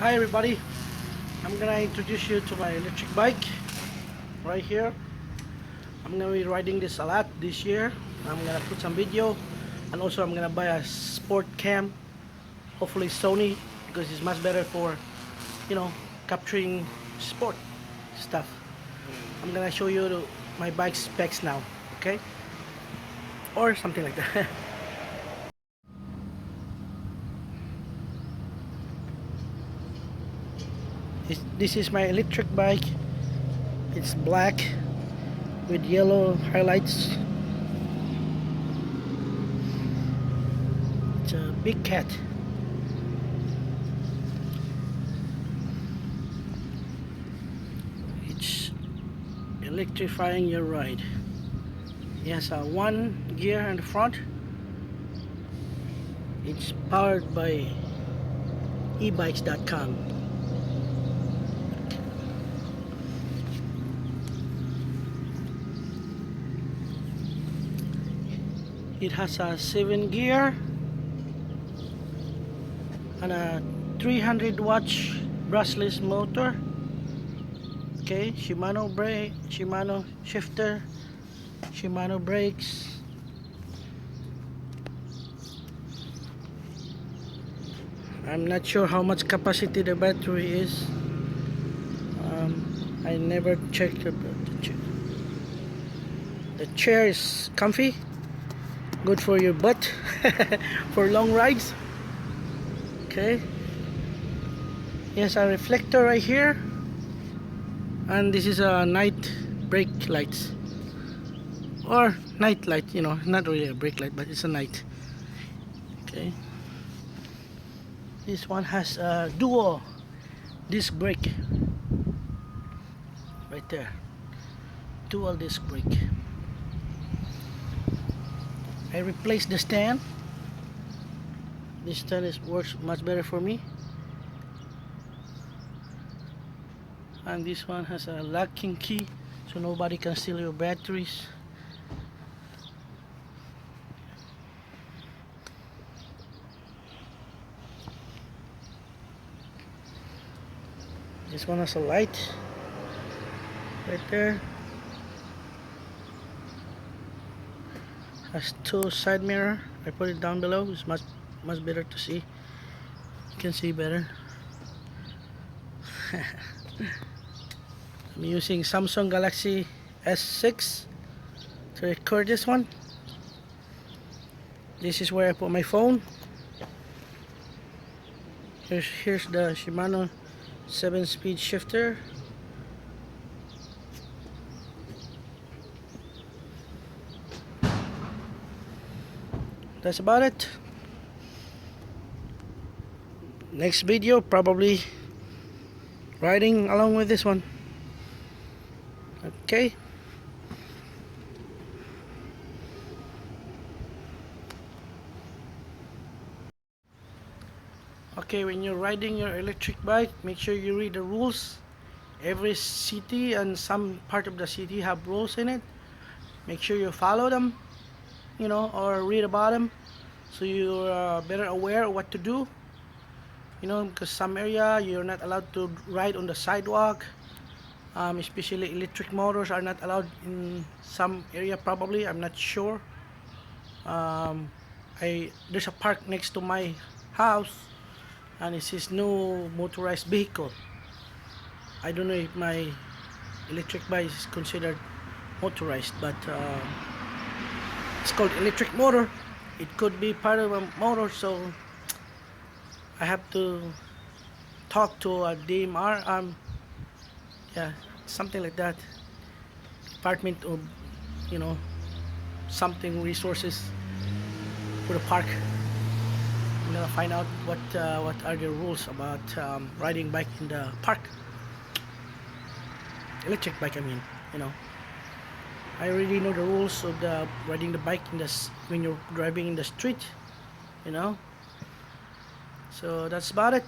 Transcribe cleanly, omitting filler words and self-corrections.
Hi everybody, I'm gonna introduce you to my electric bike right here. I'm gonna be riding this a lot this year. I'm gonna put some video, and also I'm gonna buy a sport cam, hopefully Sony, because it's much better for, you know, capturing sport stuff. I'm gonna show you my bike specs now, okay? Or something like that. This is my electric bike. It's black with yellow highlights. It's a big cat. It's electrifying your ride. It has a one gear in the front. It's powered by ebikes.com. It has a 7 gear and a 300 watts brushless motor. Okay, Shimano brake, Shimano shifter, Shimano brakes. I'm not sure how much capacity the battery is. I never checked the chair. The chair is comfy, good for your butt for long rides. Okay, yes, a reflector right here, and this is a night brake lights or night light, you know, not really a brake light, but it's a night. Okay, this one has a dual disc brake right there, dual disc brake. I replaced the stand. This stand works much better for me. And this one has a locking key, so nobody can steal your batteries. This one has a light right there. Has two side mirror. I put it down below. It's much better to see. You can see better. I'm using Samsung Galaxy S6 to record this one. This is where I put my phone. Here's the Shimano 7-speed shifter. That's about it. Next video, probably riding along with this one. Okay. Okay, when you're riding your electric bike, make sure you read the rules. Every city and some part of the city have rules in it. Make sure you follow them, you know, or read about them, so you're better aware of what to do. You know, because some area you're not allowed to ride on the sidewalk. Especially electric motors are not allowed in some area, probably, I'm not sure. There's a park next to my house, and it says no motorized vehicle. I don't know if my electric bike is considered motorized, but it's called electric motor. It could be part of a motor, so I have to talk to a DMR, yeah, something like that, department of, you know, something resources for the park. I'm gonna find out what are the rules about riding bike in the park, electric bike, I mean, you know. I already know the rules of the riding the bike in when you're driving in the street, you know. So that's about it.